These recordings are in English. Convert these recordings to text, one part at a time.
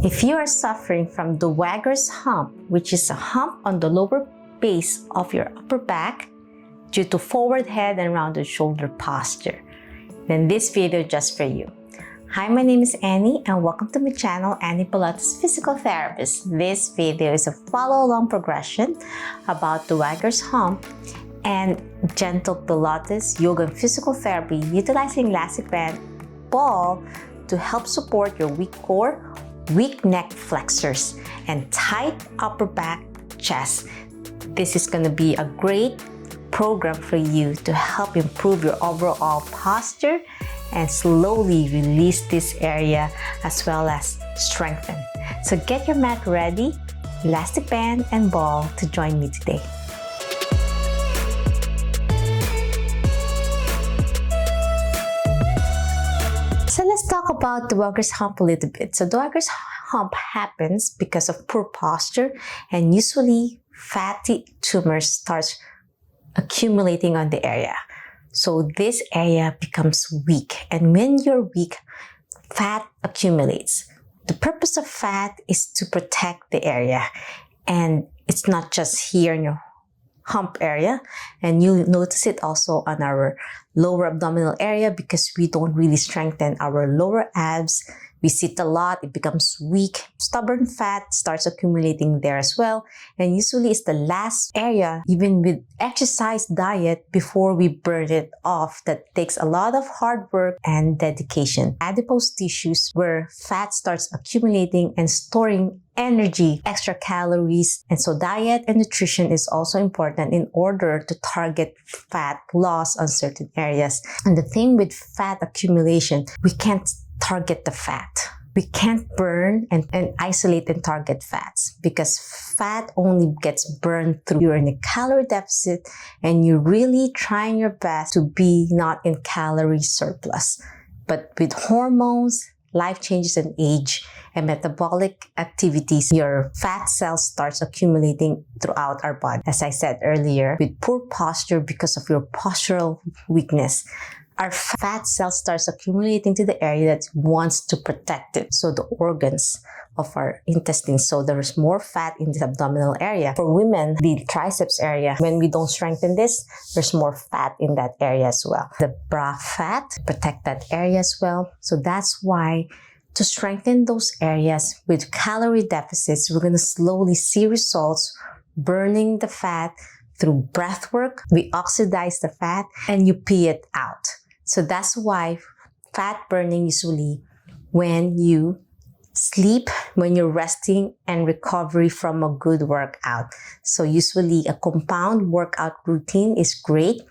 If you are suffering from Dowagers hump, which is a hump on the lower base of your upper back due to forward head and rounded shoulder posture, then this video is just for you. Hi, my name is Annie and welcome to my channel, Annie Pilates Physical Therapist. This video is a follow-along progression about Dowagers hump and gentle Pilates, yoga, and physical therapy utilizing elastic band ball to help support your weak core, weak neck flexors, and tight upper back chest. This is going to be a great program for you to help improve your overall posture and slowly release this area as well as strengthen. So get your mat ready, elastic band and ball to join me today. So let's talk about Dowagers hump a little bit. So Dowagers hump happens because of poor posture, and usually fatty tumors starts accumulating on the area. So this area becomes weak, and when you're weak, fat accumulates. The purpose of fat is to protect the area, and it's not just here in your hump area, and you'll notice it also on our lower abdominal area because we don't really strengthen our lower abs. We sit a lot, it becomes weak. Stubborn fat starts accumulating there as well. And usually it's the last area, even with exercise diet, before we burn it off, that takes a lot of hard work and dedication. Adipose tissues where fat starts accumulating and storing energy, extra calories. And so diet and nutrition is also important in order to target fat loss on certain areas. And the thing with fat accumulation, we can't target the fat. We can't burn and isolate and target fats because fat only gets burned through you're in a calorie deficit and you're really trying your best to be not in calorie surplus. But with hormones, life changes and age and metabolic activities, your fat cells starts accumulating throughout our body. As I said earlier, with poor posture because of your postural weakness, our fat cells starts accumulating to the area that wants to protect it. So the organs of our intestines. So there's more fat in the abdominal area. For women, the triceps area, when we don't strengthen this, there's more fat in that area as well. The bra fat protect that area as well. So that's why to strengthen those areas with calorie deficits, we're going to slowly see results burning the fat through breath work. We oxidize the fat and you pee it out. So that's why fat burning usually when you sleep, when you're resting and recovery from a good workout. So usually a compound workout routine is great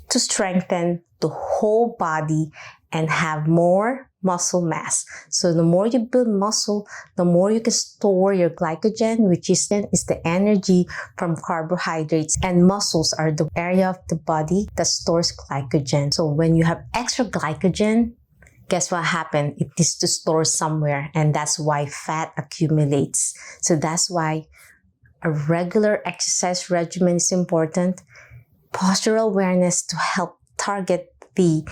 to strengthen the whole body and have more muscle mass. So the more you build muscle, the more you can store your glycogen, which is the energy from carbohydrates, and muscles are the area of the body that stores glycogen. So when you have extra glycogen, guess what happened? It needs to store somewhere, and that's why fat accumulates. So that's why a regular exercise regimen is important. Postural awareness to help target the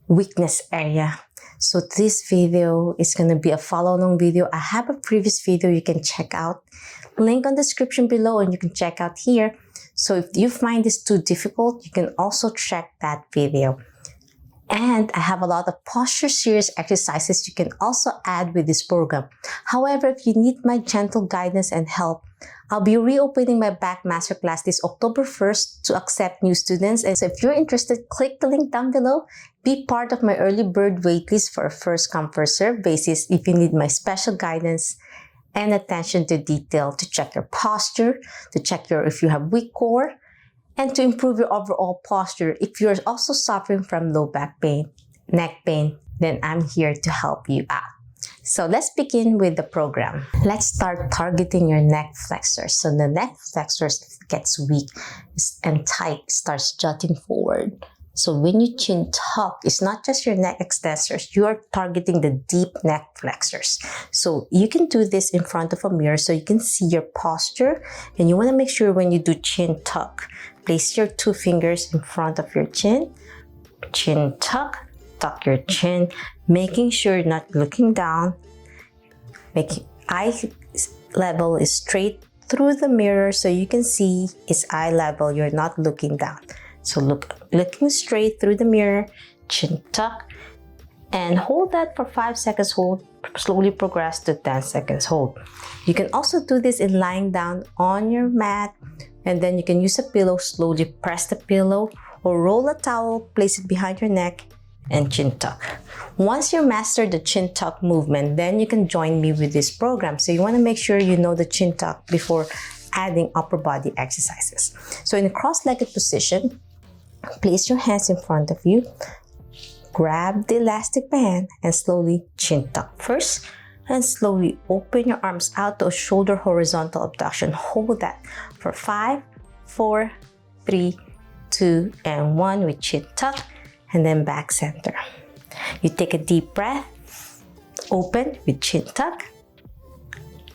weakness area. So this video is going to be a follow-along video. I have a previous video you can check out. Link on the description below and you can check out here. So if you find this too difficult, you can also check that video. And I have a lot of posture series exercises you can also add with this program. However, if you need my gentle guidance and help, I'll be reopening my back masterclass this October 1st to accept new students. And so if you're interested, click the link down below. Be part of my early bird waitlist for a first come first serve basis if you need my special guidance and attention to detail to check your posture, to check if you have weak core, and to improve your overall posture. If you're also suffering from low back pain, neck pain, then I'm here to help you out. So let's begin with the program. Let's start targeting your neck flexors. So the neck flexors gets weak and tight, starts jutting forward. So when you chin tuck, it's not just your neck extensors, you are targeting the deep neck flexors. So you can do this in front of a mirror so you can see your posture. And you want to make sure when you do chin tuck, place your two fingers in front of your chin tuck, tuck your chin, making sure you're not looking down, eye level is straight through the mirror, so you can see it's eye level. You're not looking down. So looking straight through the mirror, chin tuck, and hold that for 5 seconds. Hold, slowly progress to 10 seconds. Hold. You can also do this in lying down on your mat, and then you can use a pillow. Slowly press the pillow or roll a towel, place it behind your neck, and chin tuck. Once you master the chin tuck movement, then you can join me with this program. So you want to make sure you know the chin tuck before adding upper body exercises. So in a cross-legged position, place your hands in front of you, grab the elastic band, and slowly chin tuck first, and slowly open your arms out to a shoulder horizontal abduction. Hold that for 5, 4, 3, 2, and 1 with chin tuck, and then back center. You take a deep breath, open with chin tuck,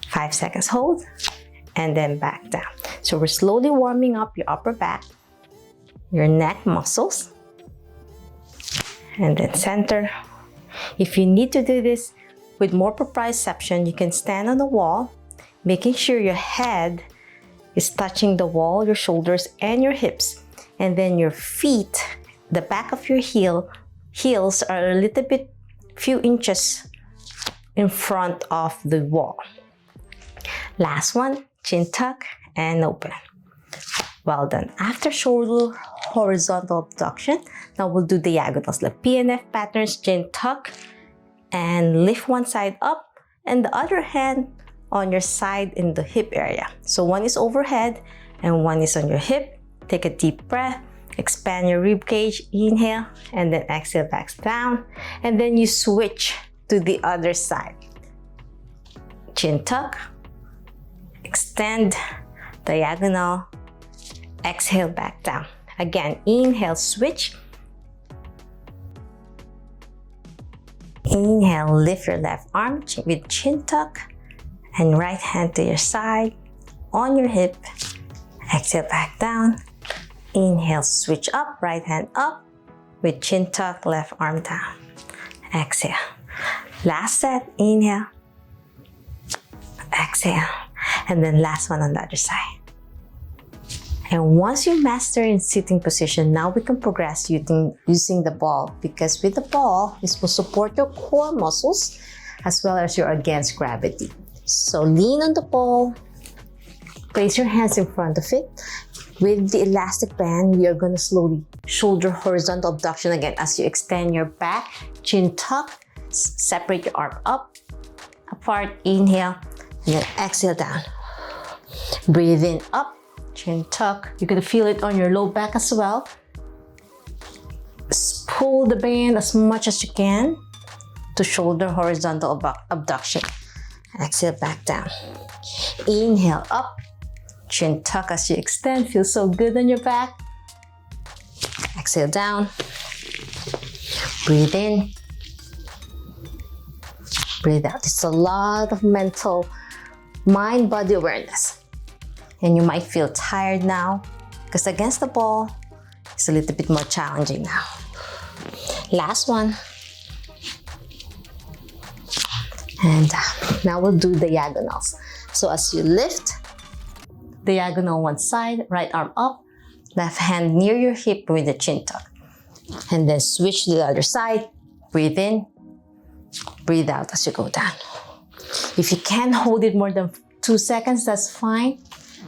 5 seconds hold, and then back down. So we're slowly warming up your upper back, your neck muscles, and then center. If you need to do this with more proprioception, you can stand on the wall, making sure your head is touching the wall, your shoulders, and your hips, and then your feet, the back of your heels are a little bit, few inches in front of the wall. Last one, chin tuck and open. Well done. After shoulder horizontal abduction, now we'll do diagonals like PNF patterns, chin tuck, and lift one side up and the other hand on your side in the hip area. So one is overhead and one is on your hip. Take a deep breath. Expand your rib cage, inhale, and then exhale back down. And then you switch to the other side. Chin tuck, extend, diagonal, exhale back down. Again, inhale, switch. Inhale, lift your left arm with chin tuck, and right hand to your side, on your hip. Exhale back down. Inhale, switch up, right hand up with chin tuck, left arm down. Exhale. Last set, inhale, exhale, and then last one on the other side. And once you master in sitting position, now we can progress using the ball, because with the ball, this will support your core muscles as well as your against gravity. So lean on the ball, place your hands in front of it. With the elastic band, we are going to slowly shoulder horizontal abduction again as you extend your back, chin tuck, separate your arm up, apart, inhale, and then exhale down. Breathe in, up, chin tuck. You're going to feel it on your low back as well. Pull the band as much as you can to shoulder horizontal abduction. Exhale back down. Inhale, up. Chin tuck as you extend, feels so good on your back. Exhale down. Breathe in. Breathe out. It's a lot of mental mind-body awareness. And you might feel tired now because against the ball, it's a little bit more challenging now. Last one. And now we'll do diagonals. So as you lift, diagonal one side, right arm up, left hand near your hip with the chin tuck. And then switch to the other side. Breathe in, breathe out as you go down. If you can't hold it more than 2 seconds, that's fine.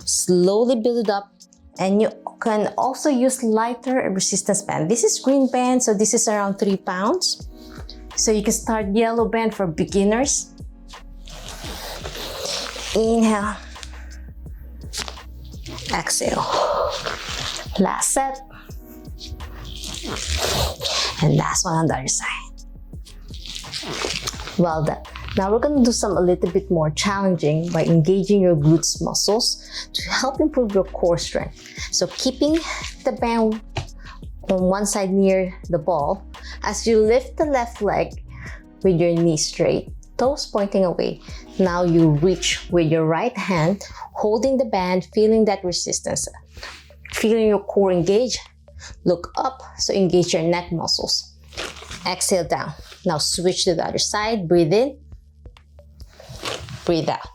Slowly build it up. And you can also use lighter resistance band. This is green band, so this is around 3 pounds. So you can start yellow band for beginners. Inhale. Exhale. Last set. And last one on the other side. Well done. Now we're going to do some a little bit more challenging by engaging your glutes muscles to help improve your core strength. So keeping the band on one side near the ball, as you lift the left leg with your knee straight, toes pointing away. Now you reach with your right hand, holding the band, feeling that resistance, feeling your core engage. Look up, so engage your neck muscles. Exhale down. Now switch to the other side, breathe in. breathe out.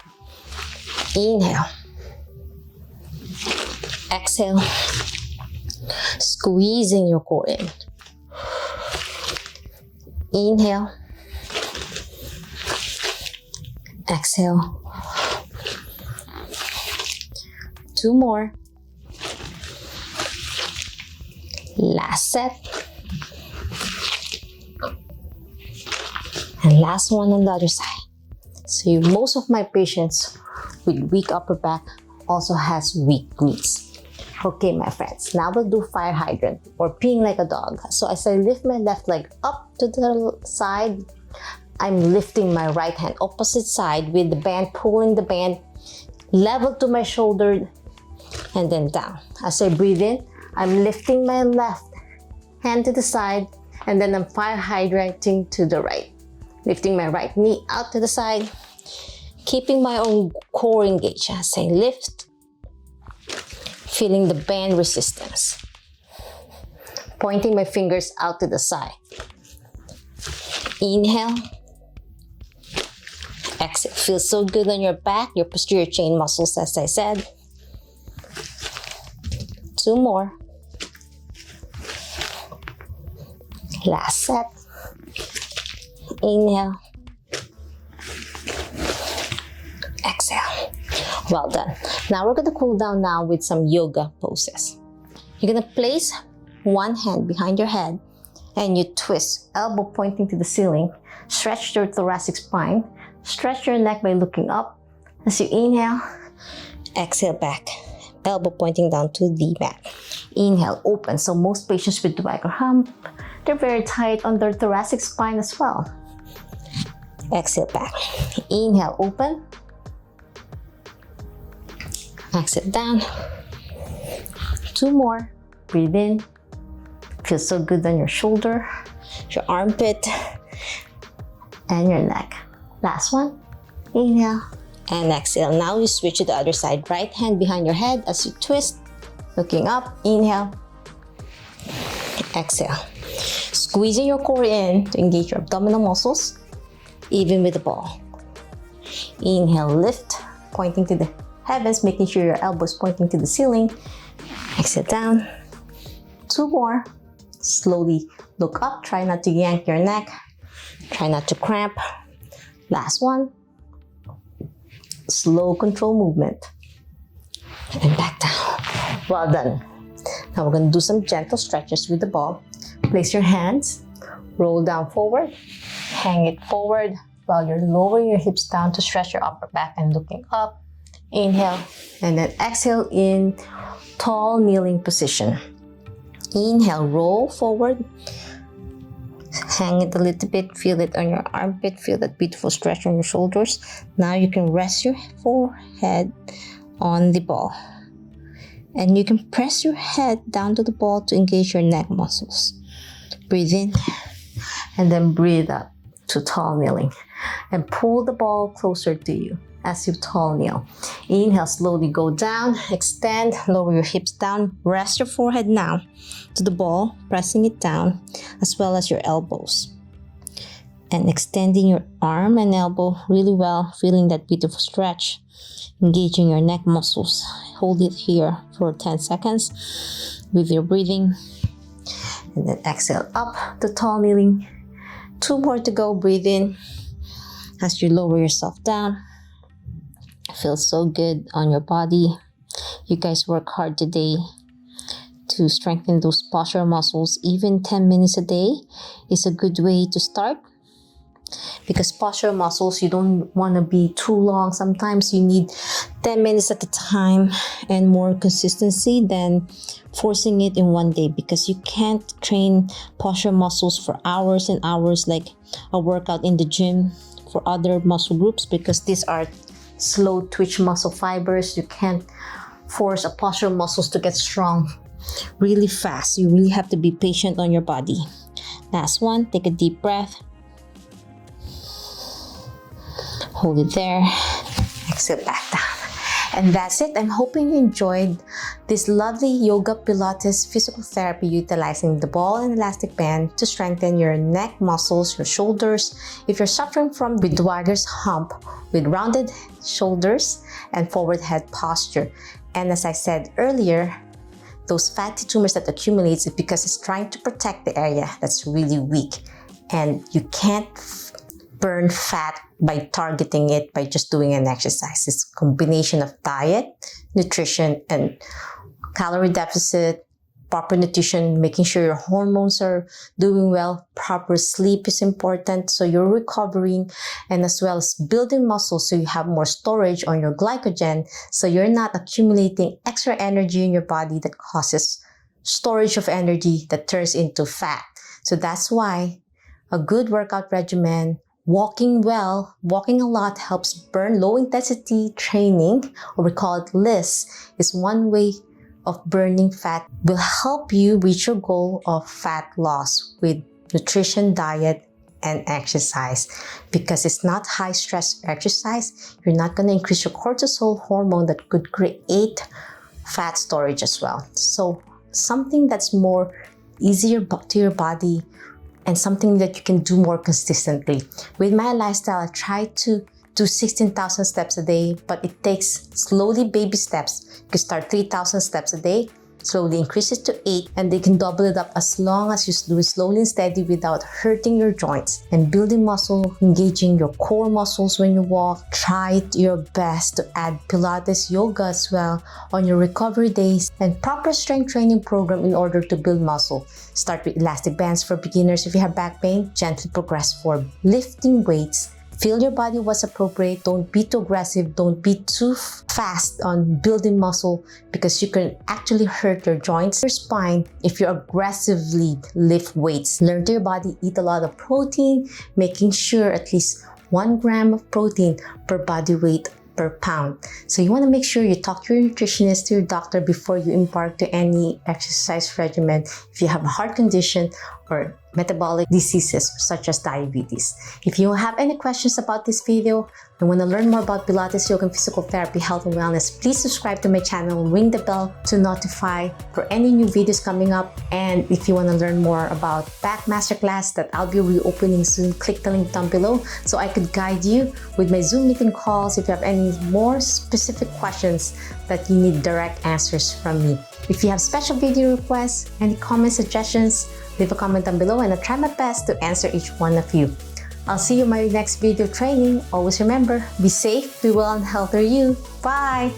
Inhale. Exhale. Squeezing your core in. Inhale. Exhale. 2 more. Last set. And last one on the other side. So most of my patients with weak upper back also has weak glutes. Okay, my friends, now we'll do fire hydrant or peeing like a dog. So as I lift my left leg up to the side, I'm lifting my right hand opposite side with the band, pulling the band level to my shoulder and then down. As I breathe in, I'm lifting my left hand to the side and then I'm fire hydranting to the right. Lifting my right knee out to the side, keeping my own core engaged as I lift, feeling the band resistance. Pointing my fingers out to the side. Inhale. Exhale. Feels so good on your back, your posterior chain muscles, as I said. 2 more. Last set. Inhale. Exhale. Well done. Now we're going to cool down now with some yoga poses. You're going to place one hand behind your head and you twist, elbow pointing to the ceiling. Stretch your thoracic spine. Stretch your neck by looking up. As you inhale, exhale back. Elbow pointing down to the mat. Inhale, open. So most patients with Dowagers hump, they're very tight on their thoracic spine as well. Exhale back. Inhale, open. Exhale down. 2 more. Breathe in. Feels so good on your shoulder, your armpit, and your neck. Last one. Inhale and exhale. Now you switch to the other side. Right hand behind your head as you twist. Looking up. Inhale. Exhale. Squeezing your core in to engage your abdominal muscles, even with the ball. Inhale, lift, pointing to the heavens, making sure your elbows pointing to the ceiling. Exhale down. 2 more. Slowly look up. Try not to yank your neck. Try not to cramp. Last one. Slow control movement. And back down. Well done. Now we're going to do some gentle stretches with the ball. Place your hands. Roll down forward. Hang it forward while you're lowering your hips down to stretch your upper back and looking up. Inhale and then exhale in tall kneeling position. Inhale, roll forward. Hang it a little bit, feel it on your armpit, feel that beautiful stretch on your shoulders. Now you can rest your forehead on the ball. And you can press your head down to the ball to engage your neck muscles. Breathe in and then breathe out to tall kneeling. And pull the ball closer to you as you tall kneel. Inhale, slowly go down, extend, lower your hips down, rest your forehead now to the ball, pressing it down, as well as your elbows. And extending your arm and elbow really well, feeling that beautiful stretch, engaging your neck muscles. Hold it here for 10 seconds with your breathing. And then exhale up to tall kneeling. 2 more to go, breathe in as you lower yourself down. Feels so good on your body. You guys work hard today to strengthen those postural muscles. Even 10 minutes a day is a good way to start, because postural muscles, you don't want to be too long. Sometimes you need 10 minutes at a time and more consistency than forcing it in one day, because you can't train postural muscles for hours and hours like a workout in the gym for other muscle groups, because these are slow twitch muscle fibers. You can't force a postural muscles to get strong really fast. You really have to be patient on your body. Last one, take a deep breath. Hold it there. Exhale back down. And that's it. I'm hoping you enjoyed this lovely yoga Pilates physical therapy utilizing the ball and elastic band to strengthen your neck muscles, your shoulders. If you're suffering from the Dowagers hump with rounded shoulders and forward head posture. And as I said earlier, those fatty tumors that accumulates is because it's trying to protect the area that's really weak. And you can't burn fat by targeting it by just doing an exercise. It's a combination of diet, nutrition, and calorie deficit, proper nutrition, making sure your hormones are doing well, proper sleep is important so you're recovering, and as well as building muscle so you have more storage on your glycogen so you're not accumulating extra energy in your body that causes storage of energy that turns into fat. So that's why a good workout regimen, walking well, walking a lot helps burn low intensity training, or we call it LISS, is one way of burning fat, will help you reach your goal of fat loss with nutrition, diet, and exercise. Because it's not high stress exercise, you're not going to increase your cortisol hormone that could create fat storage as well. So something that's more easier to your body and something that you can do more consistently. With my lifestyle, I try to do 16,000 steps a day, but it takes slowly baby steps. You can start 3,000 steps a day, slowly increase it to 8, and they can double it up as long as you do it slowly and steady without hurting your joints. And building muscle, engaging your core muscles when you walk. Try your best to add Pilates yoga as well on your recovery days, and proper strength training program in order to build muscle. Start with elastic bands for beginners. If you have back pain, gently progress for lifting weights. Feel your body what's appropriate. Don't be too aggressive. Don't be too fast on building muscle because you can actually hurt your joints, your spine if you aggressively lift weights. Learn to your body, eat a lot of protein, making sure at least 1 gram of protein per body weight per pound. So you want to make sure you talk to your nutritionist, to your doctor before you embark to any exercise regimen if you have a heart condition or metabolic diseases such as diabetes. If you have any questions about this video and want to learn more about Pilates, yoga, and physical therapy, health, and wellness, please subscribe to my channel and ring the bell to notify for any new videos coming up. And if you want to learn more about back masterclass that I'll be reopening soon, click the link down below so I could guide you with my Zoom meeting calls if you have any more specific questions that you need direct answers from me. If you have special video requests, any comment suggestions, leave a comment down below and I'll try my best to answer each one of you. I'll see you in my next video training. Always remember, be safe, be well, and healthy you. Bye!